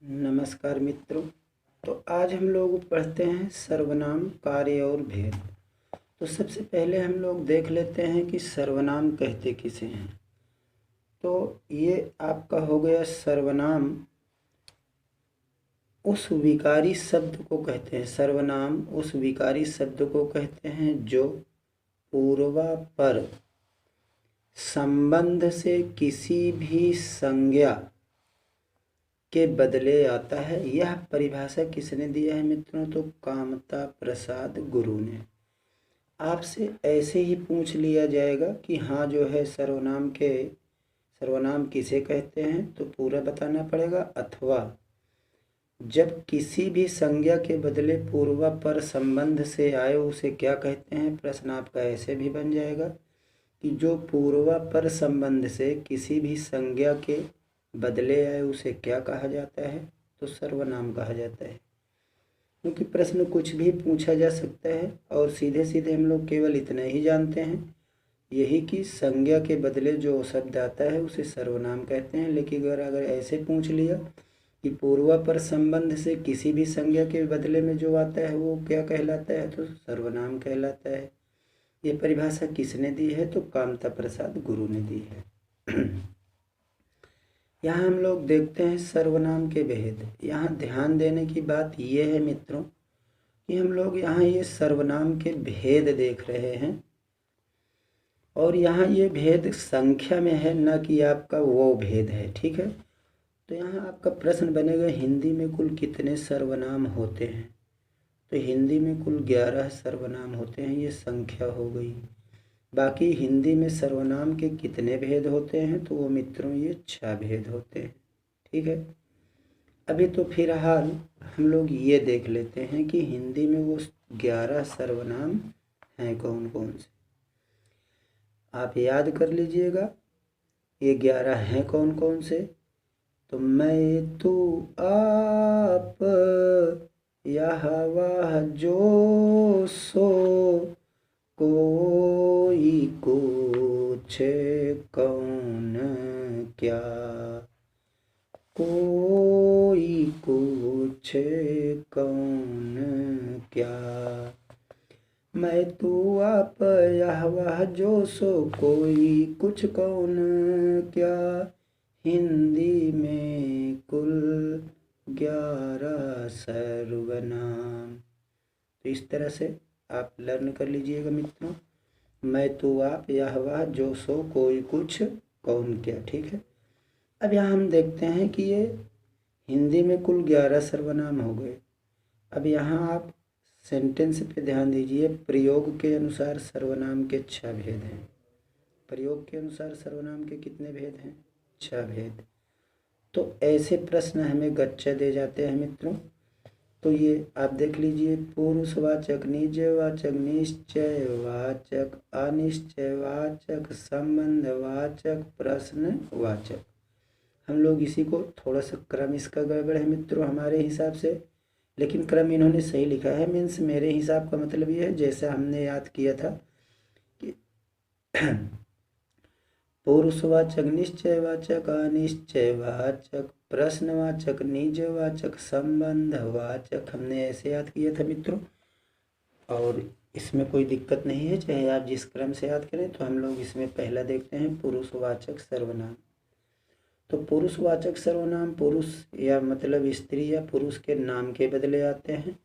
नमस्कार मित्रों। तो आज हम लोग पढ़ते हैं सर्वनाम, कार्य और भेद। तो सबसे पहले हम लोग देख लेते हैं कि सर्वनाम कहते किसे हैं। तो ये आपका हो गया सर्वनाम, उस विकारी शब्द को कहते हैं। सर्वनाम उस विकारी शब्द को कहते हैं जो पूर्वापर संबंध से किसी भी संज्ञा के बदले आता है। यह परिभाषा किसने दिया है मित्रों? तो कामता प्रसाद गुरु ने। आपसे ऐसे ही पूछ लिया जाएगा कि हाँ जो है सर्वनाम किसे कहते हैं, तो पूरा बताना पड़ेगा। अथवा जब किसी भी संज्ञा के बदले पूर्वापर संबंध से आए उसे क्या कहते हैं? प्रश्न आपका ऐसे भी बन जाएगा कि जो पूर्वापर संबंध से किसी भी संज्ञा के बदले आए उसे क्या कहा जाता है? तो सर्वनाम कहा जाता है। क्योंकि प्रश्न कुछ भी पूछा जा सकता है और सीधे सीधे हम लोग केवल इतना ही जानते हैं, यही कि संज्ञा के बदले जो शब्द आता है उसे सर्वनाम कहते हैं। लेकिन अगर ऐसे पूछ लिया कि पूर्वापर संबंध से किसी भी संज्ञा के बदले में जो आता है वो क्या कहलाता है? तो सर्वनाम कहलाता है। ये परिभाषा किसने दी है? तो कामता प्रसाद गुरु ने दी है। यहाँ हम लोग देखते हैं सर्वनाम के भेद। यहाँ ध्यान देने की बात यह है मित्रों कि हम लोग यहाँ ये सर्वनाम के भेद देख रहे हैं और यहाँ ये भेद संख्या में है, न कि आपका वो भेद है। ठीक है। तो यहाँ आपका प्रश्न बनेगा हिंदी में कुल कितने सर्वनाम होते हैं? तो हिंदी में कुल 11 सर्वनाम होते हैं, ये संख्या हो गई। बाकी हिंदी में सर्वनाम के कितने भेद होते हैं? तो वो मित्रों ये 6 भेद होते हैं। ठीक है। अभी तो फिलहाल हम लोग ये देख लेते हैं कि हिंदी में वो 11 सर्वनाम हैं कौन कौन से। आप याद कर लीजिएगा ये 11 हैं कौन कौन से। तो मैं, तू, आप, यह, वह, जो, सो, कोई, कुछ, कौन, क्या, कोई, कुछ, कौन, क्या, मैं, तू, आप, यह, वह, जो, सो, कोई, कुछ, कौन, क्या। हिंदी में कुल 11 सर्वनाम। तो इस तरह से आप लर्न कर लीजिएगा मित्रों। मैं, तू, आप, यह, वह, जो, सो, कोई, कुछ, कौन, क्या। ठीक है। अब यहाँ हम देखते हैं कि ये हिंदी में कुल 11 सर्वनाम हो गए। अब यहाँ आप सेंटेंस पे ध्यान दीजिए। प्रयोग के अनुसार सर्वनाम के 6 भेद हैं। प्रयोग के अनुसार सर्वनाम के कितने भेद हैं? 6 भेद। तो ऐसे प्रश्न हमें गच्चा दे जाते हैं मित्रों। तो ये आप देख लीजिए, पुरुषवाचक, निजवाचक, निश्चयवाचक, अनिश्चयवाचक, संबंधवाचक, प्रश्नवाचक। हम लोग इसी को थोड़ा सा क्रम इसका गड़बड़ है मित्रों हमारे हिसाब से, लेकिन क्रम इन्होंने सही लिखा है। मीन्स मेरे हिसाब का मतलब ये है जैसा हमने याद किया था कि पुरुषवाचक, निश्चयवाचक, अनिश्चयवाचक, प्रश्नवाचक, निजवाचक, संबंधवाचक, हमने ऐसे याद किया था मित्रों। और इसमें कोई दिक्कत नहीं है, चाहे आप जिस क्रम से याद करें। तो हम लोग इसमें पहला देखते हैं पुरुषवाचक सर्वनाम। तो पुरुषवाचक सर्वनाम पुरुष या मतलब स्त्री या पुरुष के नाम के बदले आते हैं।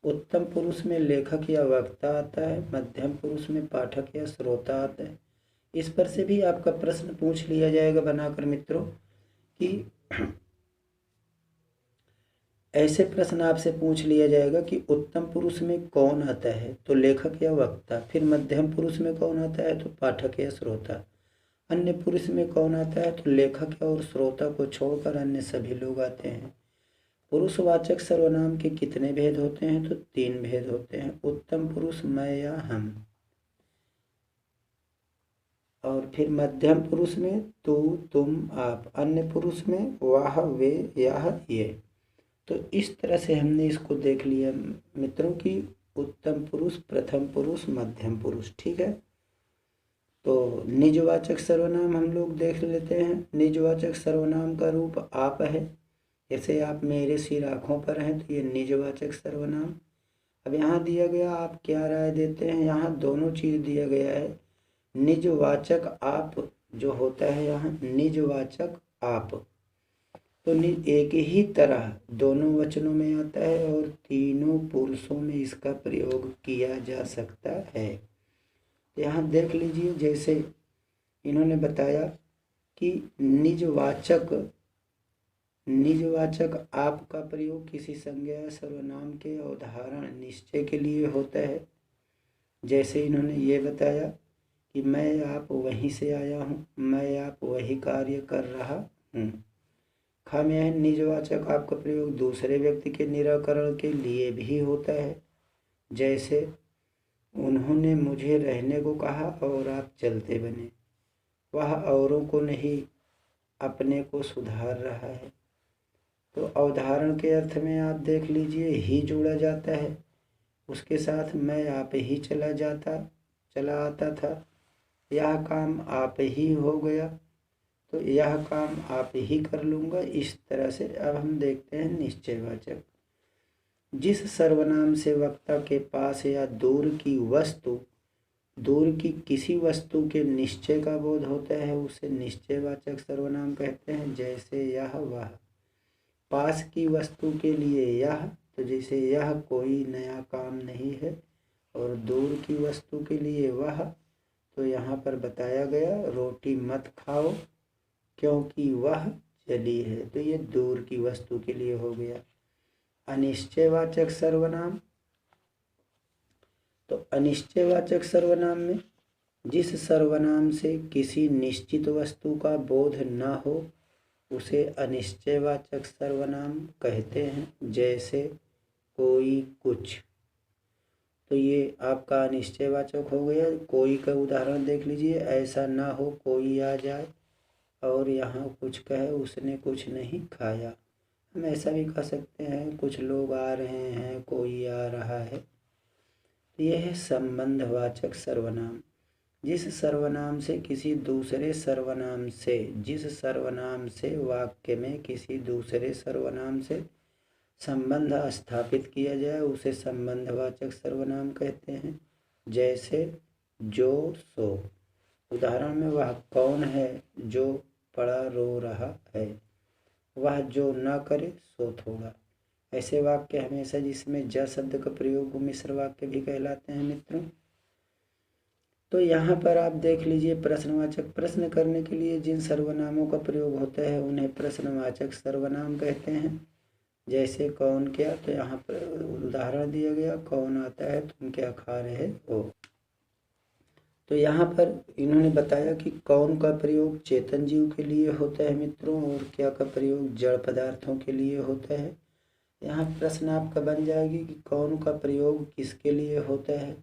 उत्तम पुरुष में लेखक या वक्ता आता है। मध्यम पुरुष में पाठक या श्रोता आता है। इस पर से भी आपका प्रश्न पूछ लिया जाएगा बनाकर मित्रों कि ऐसे प्रश्न आपसे पूछ लिया जाएगा कि उत्तम पुरुष में कौन आता है? तो लेखक या वक्ता। फिर मध्यम पुरुष में कौन आता है? तो पाठक या श्रोता। अन्य पुरुष में कौन आता है? तो लेखक और श्रोता को छोड़कर अन्य सभी लोग आते हैं। पुरुषवाचक सर्वनाम के कितने भेद होते हैं? तो 3 भेद होते हैं। उत्तम पुरुष मैं या हम, और फिर मध्यम पुरुष में तू, तुम, आप। अन्य पुरुष में वह, वे, यह, ये। तो इस तरह से हमने इसको देख लिया मित्रों कि उत्तम पुरुष, प्रथम पुरुष, मध्यम पुरुष। ठीक है। तो निजवाचक सर्वनाम हम लोग देख लेते हैं। निजवाचक सर्वनाम का रूप आप है। जैसे आप मेरे सिर आँखों पर हैं, तो ये निजवाचक सर्वनाम। अब यहाँ दिया गया, आप क्या राय देते हैं? यहाँ दोनों चीज़ दिया गया है। निजवाचक आप जो होता है, यहाँ निजवाचक आप तो एक ही तरह दोनों वचनों में आता है और तीनों पुरुषों में इसका प्रयोग किया जा सकता है। यहाँ देख लीजिए, जैसे इन्होंने बताया कि निजवाचक आप का प्रयोग किसी संज्ञा या सर्वनाम के अवधारण निश्चय के लिए होता है। जैसे इन्होंने ये बताया कि मैं आप वहीं से आया हूँ, मैं आप वही कार्य कर रहा हूँ। खा में है निजवाचक आपका प्रयोग दूसरे व्यक्ति के निराकरण के लिए भी होता है। जैसे उन्होंने मुझे रहने को कहा और आप चलते बने। वह औरों को नहीं, अपने को सुधार रहा है। तो अवधारण के अर्थ में आप देख लीजिए, ही जोड़ा जाता है, उसके साथ मैं आप ही चला आता था, यह काम आप ही हो गया, तो यह काम आप ही कर लूँगा। इस तरह से अब हम देखते हैं निश्चयवाचक। जिस सर्वनाम से वक्ता के पास या दूर की किसी वस्तु के निश्चय का बोध होता है, उसे निश्चयवाचक सर्वनाम कहते हैं। जैसे यह वह। पास की वस्तु के लिए यह, तो जैसे यह कोई नया काम नहीं है, और दूर की वस्तु के लिए वह, तो यहाँ पर बताया गया रोटी मत खाओ क्योंकि वह जली है, तो ये दूर की वस्तु के लिए हो गया। अनिश्चयवाचक सर्वनाम, तो अनिश्चयवाचक सर्वनाम में जिस सर्वनाम से किसी निश्चित वस्तु का बोध न हो, उसे अनिश्चयवाचक सर्वनाम कहते हैं। जैसे कोई, कुछ, तो ये आपका अनिश्चयवाचक हो गया। कोई का उदाहरण देख लीजिए, ऐसा ना हो कोई आ जाए और यहाँ कुछ कहे उसने कुछ नहीं खाया। हम ऐसा भी कह सकते हैं, कुछ लोग आ रहे हैं, कोई आ रहा है। यह है संबंधवाचक सर्वनाम। जिस सर्वनाम से वाक्य में किसी दूसरे सर्वनाम से संबंध स्थापित किया जाए, उसे संबंधवाचक सर्वनाम कहते हैं। जैसे जो, सो। उदाहरण में वह कौन है जो पड़ा रो रहा है, वह जो न करे सो थोड़ा। ऐसे वाक्य हमेशा जिसमें ज शब्द का प्रयोग मिश्र वाक्य भी कहलाते हैं मित्रों। तो यहाँ पर आप देख लीजिए, प्रश्नवाचक। प्रश्न करने के लिए जिन सर्वनामों का प्रयोग होता है उन्हें प्रश्नवाचक सर्वनाम कहते हैं। जैसे कौन क्या, तो यहाँ पर उदाहरण दिया गया, कौन आता है, तुम क्या खा रहे हो। तो यहाँ पर इन्होंने बताया कि कौन का प्रयोग चेतन जीव के लिए होता है मित्रों, और क्या का प्रयोग जड़ पदार्थों के लिए होता है। यहाँ प्रश्न आपका बन जाएगी कि कौन का प्रयोग किसके लिए होता है,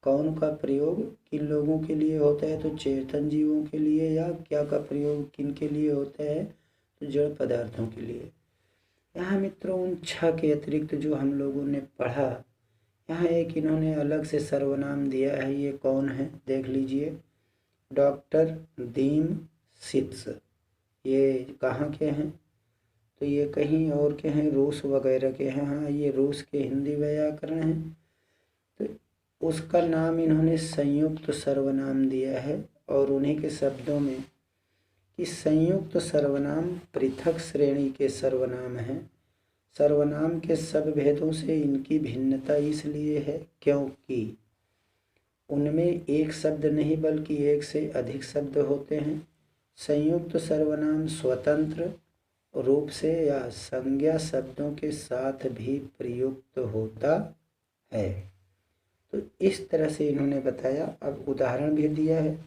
कौन का प्रयोग किन लोगों के लिए होता है, तो चेतन जीवों के लिए, या क्या का प्रयोग किन के लिए होता है, तो जड़ पदार्थों के लिए। यहाँ मित्रों उन 6 के अतिरिक्त जो हम लोगों ने पढ़ा, यहाँ एक इन्होंने अलग से सर्वनाम दिया है। ये कौन है देख लीजिए, डॉक्टर दीम सित्स। ये कहाँ के हैं, तो ये कहीं और के हैं, रूस वगैरह के हैं। हाँ, ये रूस के हिंदी व्याकरण हैं। तो उसका नाम इन्होंने संयुक्त सर्वनाम दिया है, और उन्हीं के शब्दों में कि संयुक्त सर्वनाम पृथक श्रेणी के सर्वनाम हैं। सर्वनाम के सब भेदों से इनकी भिन्नता इसलिए है क्योंकि उनमें एक शब्द नहीं बल्कि एक से अधिक शब्द होते हैं। संयुक्त सर्वनाम स्वतंत्र रूप से या संज्ञा शब्दों के साथ भी प्रयुक्त होता है। तो इस तरह से इन्होंने बताया। अब उदाहरण भी दिया है,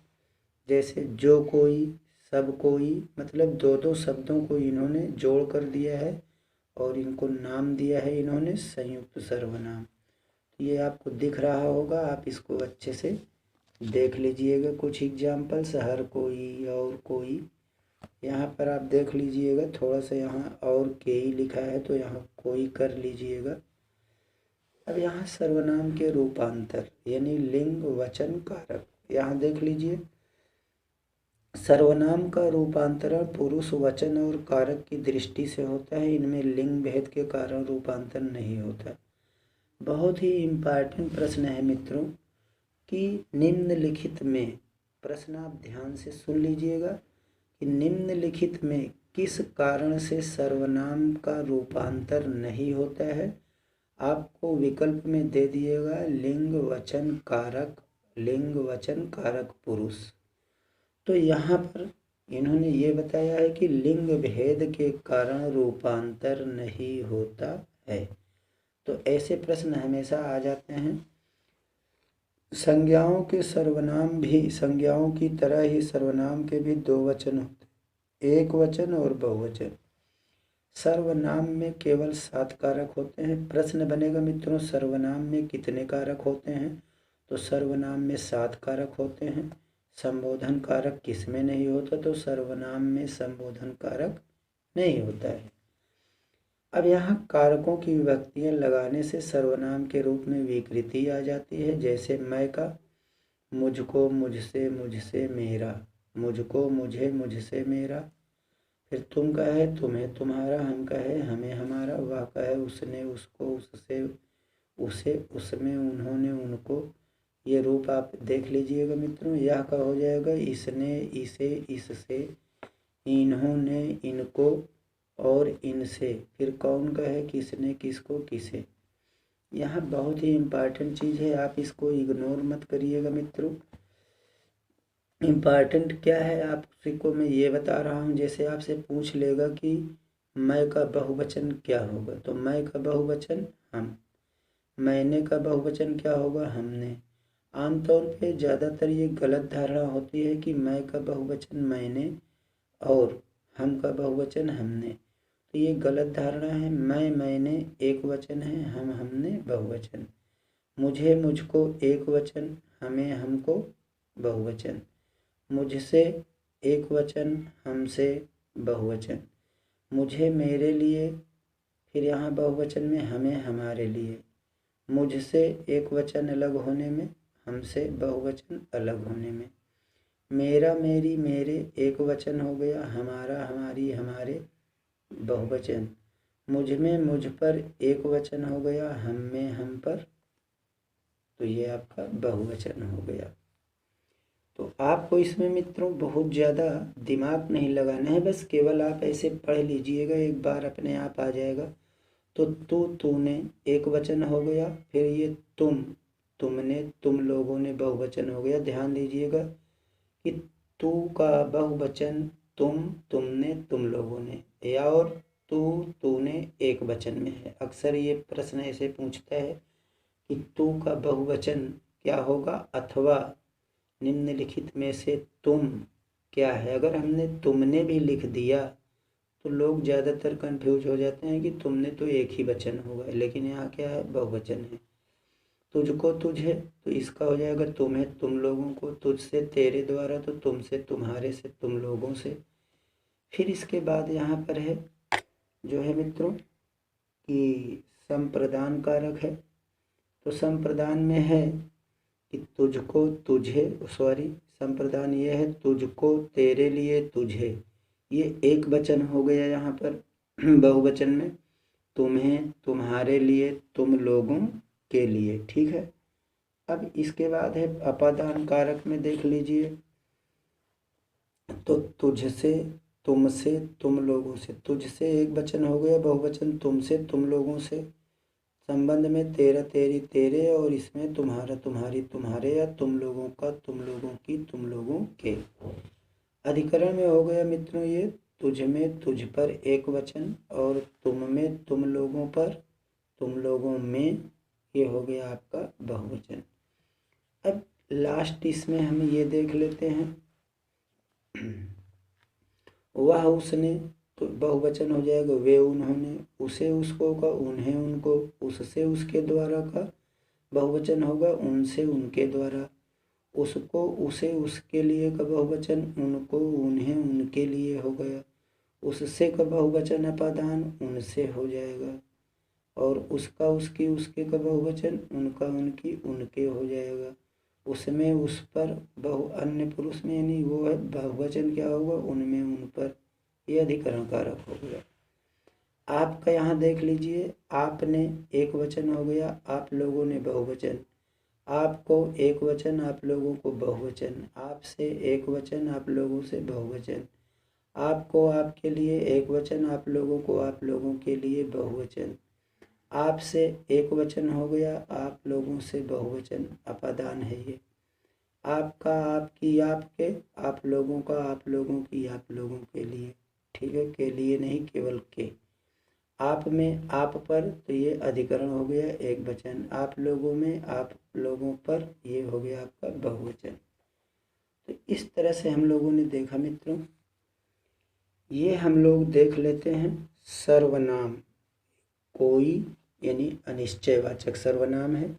जैसे जो कोई, सब कोई, मतलब दो दो शब्दों को इन्होंने जोड़ कर दिया है और इनको नाम दिया है इन्होंने संयुक्त सर्वनाम। ये आपको दिख रहा होगा, आप इसको अच्छे से देख लीजिएगा। कुछ एग्जाम्पल्स, हर कोई, और कोई। यहाँ पर आप देख लीजिएगा, थोड़ा सा यहाँ और के ही लिखा है, तो यहाँ कोई कर लीजिएगा। अब यहाँ सर्वनाम के रूपांतर यानी लिंग वचन कारक, यहाँ देख लीजिए। सर्वनाम का रूपांतरण पुरुष, वचन और कारक की दृष्टि से होता है। इनमें लिंग भेद के कारण रूपांतरण नहीं होता। बहुत ही इम्पॉर्टेंट प्रश्न है मित्रों कि निम्नलिखित में, प्रश्न आप ध्यान से सुन लीजिएगा कि निम्नलिखित में किस कारण से सर्वनाम का रूपांतर नहीं होता है। आपको विकल्प में दे दिएगा लिंग, वचन, कारक, लिंग, वचन, कारक, पुरुष। तो यहाँ पर इन्होंने ये बताया है कि लिंग भेद के कारण रूपांतर नहीं होता है। तो ऐसे प्रश्न हमेशा आ जाते हैं। संज्ञाओं के सर्वनाम भी संज्ञाओं की तरह ही सर्वनाम के भी दो वचन होते, एक वचन और बहुवचन। सर्वनाम में केवल 7 कारक होते हैं। प्रश्न बनेगा मित्रों सर्वनाम में कितने कारक होते हैं? तो सर्वनाम में 7 कारक होते हैं। संबोधन कारक किसमें नहीं होता? तो सर्वनाम में संबोधन कारक नहीं होता है। अब यहाँ कारकों की विभक्तियाँ लगाने से सर्वनाम के रूप में विकृति आ जाती है। जैसे मैं का मुझको, मुझसे, मुझसे, मेरा, मुझको, मुझे, मुझसे, मेरा। फिर तुम का है तुम्हें, तुम्हारा, हम का है हमें, हमारा, वह का है उसने, उसको, उससे, उसे, उसमें, उन्होंने, उनको। ये रूप आप देख लीजिएगा मित्रों। यह का हो जाएगा इसने, इसे, इससे, इन्होंने, इनको और इनसे। फिर कौन का है किसने, किसको, किसे। यहाँ बहुत ही इम्पॉर्टेंट चीज़ है, आप इसको इग्नोर मत करिएगा मित्रों। इम्पॉर्टेंट क्या है आपको मैं ये बता रहा हूँ। जैसे आपसे पूछ लेगा कि मैं का बहुवचन क्या होगा, तो मैं का बहुवचन हम, मैंने का बहुवचन क्या होगा, हमने। आमतौर पे ज़्यादातर ये गलत धारणा होती है कि मैं का बहुवचन मैंने और हम का बहुवचन हमने। तो ये गलत धारणा है। मैं, मैंने एक वचन है, हम, हमने बहुवचन। मुझे, मुझको एक वचन, हमें, हमको बहुवचन। मुझसे एक वचन, हमसे बहुवचन। मुझे, मेरे लिए, फिर यहाँ बहुवचन में हमें, हमारे लिए। मुझसे एक वचन अलग होने में, हमसे बहुवचन अलग होने में। मेरा, मेरी, मेरे एक वचन हो गया, हमारा, हमारी, हमारे बहुवचन। मुझ में, मुझ पर एक वचन हो गया, हम में, हम पर। तो ये आपका बहुवचन हो गया। तो आपको इसमें मित्रों बहुत ज़्यादा दिमाग नहीं लगाना है, बस केवल आप ऐसे पढ़ लीजिएगा, एक बार अपने आप आ जाएगा। तो तू, तूने एक वचन हो गया। फिर ये तुम, तुमने, तुम लोगों ने बहुवचन हो गया। ध्यान दीजिएगा कि तू का बहुवचन तुम, तुमने, तुम लोगों ने, या और तू, तूने एक वचन में है। अक्सर ये प्रश्न ऐसे पूछता है कि तू का बहुवचन क्या होगा अथवा निम्नलिखित में से तुम क्या है। अगर हमने तुमने भी लिख दिया तो लोग ज़्यादातर कंफ्यूज हो जाते हैं कि तुमने तो एक ही वचन होगा, लेकिन यहाँ क्या है, बहुवचन है। तुझको, तुझे, तो इसका हो जाएगा तुम्हें, तुम लोगों को। तुझसे, तेरे द्वारा, तो तुमसे, तुम्हारे से, तुम लोगों से। फिर इसके बाद यहाँ पर है जो है मित्रों कि संप्रदान कारक है। तो संप्रदान में है कि तुझको, तुझे, सॉरी, संप्रदान ये है तुझको, तेरे लिए, तुझे। ये एक वचन हो गया यहाँ पर बहुवचन में। तुम्हें, तुम्हारे लिए, तुम लोगों के लिए। ठीक है। अब इसके बाद है अपादान कारक में देख लीजिए। तो तुझसे, तुमसे, तुम लोगों से। तुझसे एक वचन हो गया बहुवचन, तुमसे, तुम लोगों से। संबंध में तेरा, तेरी, तेरे, और इसमें तुम्हारा, तुम्हारी, तुम्हारे, या तुम लोगों का, तुम लोगों की, तुम लोगों के। अधिकरण में हो गया मित्रों ये तुझ में, तुझ पर एक वचन, और तुम में, तुम लोगों पर, तुम लोगों में। ये हो गया आपका बहुवचन। अब लास्ट इसमें हम ये देख लेते हैं वह, उसने, तो बहुवचन हो जाएगा वे, उन्होंने। उसे, उसको का, उन्हें, उनको। उससे, उसके द्वारा का बहुवचन होगा उनसे, उनके द्वारा। उसको, उसे, उसके लिए का बहुवचन उनको, उन्हें, उनके लिए हो गया। उससे का बहुवचन अपादान उनसे हो जाएगा। और उसका, उसकी, उसके का बहुवचन उनका, उनकी, उनके हो जाएगा। उसमें उस पर बहु अन्य पुरुष में यानी वो है बहुवचन क्या होगा, उनमें उन पर, ये अधिकरण कारक हो गया। आपका यहाँ देख लीजिए, आपने एक वचन हो गया, आप लोगों ने बहुवचन, आपको एक वचन, आप लोगों को बहुवचन, आपसे एक वचन, आप लोगों से बहुवचन, आपको आपके लिए एक वचन, आप लोगों को आप लोगों के लिए बहुवचन, आपसे एक वचन हो गया, आप लोगों से बहुवचन, अपादान है ये। आपका, आपकी, आपके, आप लोगों का, आप लोगों की, आप लोगों के लिए, ठीक है, के लिए नहीं केवल के। आप में, आप पर, तो ये अधिकरण हो गया एक वचन, आप लोगों में, आप लोगों पर, ये हो गया आपका बहुवचन। तो इस तरह से हम लोगों ने देखा मित्रों। ये हम लोग देख लेते हैं सर्वनाम, कोई यानी अनिश्चयवाचक सर्वनाम है।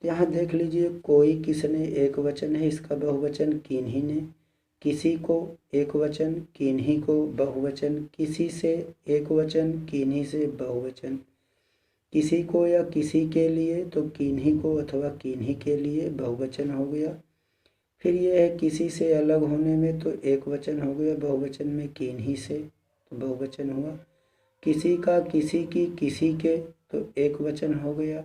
यहाँ देख लीजिए, कोई किसने एक वचन है, इसका बहुवचन किन्हीं ने, किसी को एक वचन, किन्हीं को बहुवचन, किसी से एक वचन, किन्हीं से बहुवचन, किसी को या किसी के लिए तो किन्हीं को अथवा किन्हीं के लिए बहुवचन हो गया। फिर यह है किसी से अलग होने में तो एक वचन हो गया, बहुवचन में किन्हीं से तो बहुवचन हुआ। किसी का, किसी की, किसी के तो एक वचन हो गया।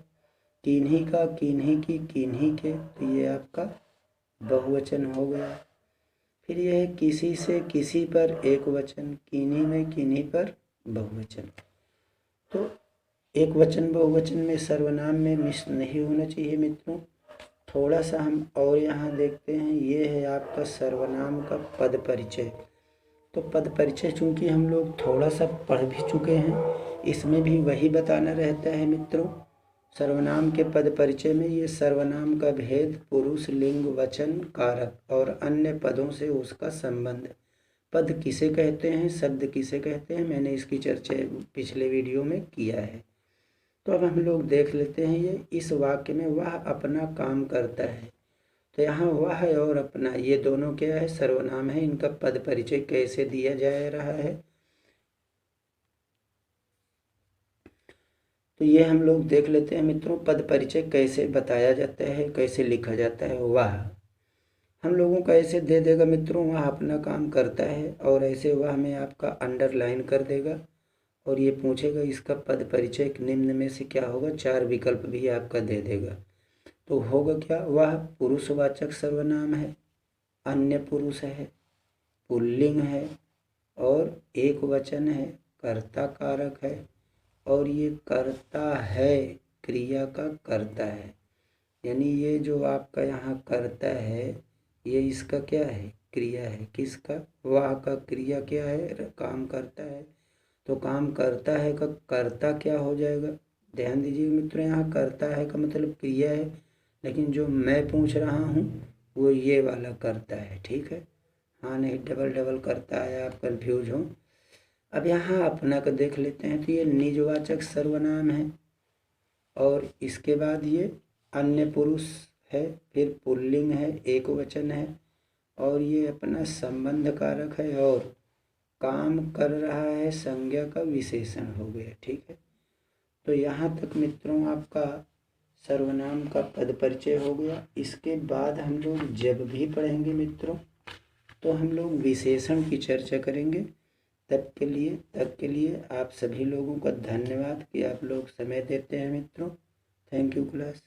किन्हीं का, किन्हीं की, किन्हीं के तो ये आपका बहुवचन हो गया। फिर यह है किसी से किसी पर एक वचन, किन्हीं में किन्हीं पर बहुवचन। तो एक वचन बहुवचन में सर्वनाम में मिस नहीं होना चाहिए मित्रों। थोड़ा सा हम और यहाँ देखते हैं, ये है आपका सर्वनाम का पद परिचय। तो पद परिचय चूँकि हम लोग थोड़ा सा पढ़ भी चुके हैं, इसमें भी वही बताना रहता है मित्रों। सर्वनाम के पद परिचय में ये सर्वनाम का भेद, पुरुष, लिंग, वचन, कारक और अन्य पदों से उसका संबंध, पद किसे कहते हैं, शब्द किसे कहते हैं, मैंने इसकी चर्चा पिछले वीडियो में किया है। तो अब हम लोग देख लेते हैं ये इस वाक्य में, वह अपना काम करता है। तो यहाँ वह और अपना ये दोनों क्या है, सर्वनाम है। इनका पद परिचय कैसे दिया जा रहा है, तो ये हम लोग देख लेते हैं मित्रों। पद परिचय कैसे बताया जाता है, कैसे लिखा जाता है। वह हम लोगों का ऐसे दे देगा मित्रों, वह अपना काम करता है, और ऐसे वह में आपका अंडरलाइन कर देगा और ये पूछेगा इसका पद परिचय निम्न में से क्या होगा, 4 विकल्प भी आपका दे देगा। तो होगा क्या, वह पुरुषवाचक सर्वनाम है, अन्य पुरुष है, पुल्लिंग है और एक वचन है, कर्ता कारक है, और ये करता है, क्रिया का करता है। यानी ये जो आपका यहाँ करता है, ये इसका क्या है, क्रिया है। किसका, वह का क्रिया क्या है, काम करता है। तो काम करता है का कर्ता क्या हो जाएगा, ध्यान दीजिए मित्रों, यहाँ करता है का मतलब क्रिया है, लेकिन जो मैं पूछ रहा हूँ वो ये वाला करता है, ठीक है। हाँ, नहीं डबल डबल करता है, आप कंफ्यूज हो। अब यहाँ अपना का देख लेते हैं, तो ये निजवाचक सर्वनाम है, और इसके बाद ये अन्य पुरुष है, फिर पुल्लिंग है, एक वचन है, और ये अपना संबंध कारक है, और काम कर रहा है, संज्ञा का विशेषण हो गया, ठीक है। तो यहाँ तक मित्रों आपका सर्वनाम का पद परिचय हो गया। इसके बाद हम लोग जब भी पढ़ेंगे मित्रों, तो हम लोग विशेषण की चर्चा करेंगे। तब के लिए आप सभी लोगों का धन्यवाद कि आप लोग समय देते हैं मित्रों। Thank you class.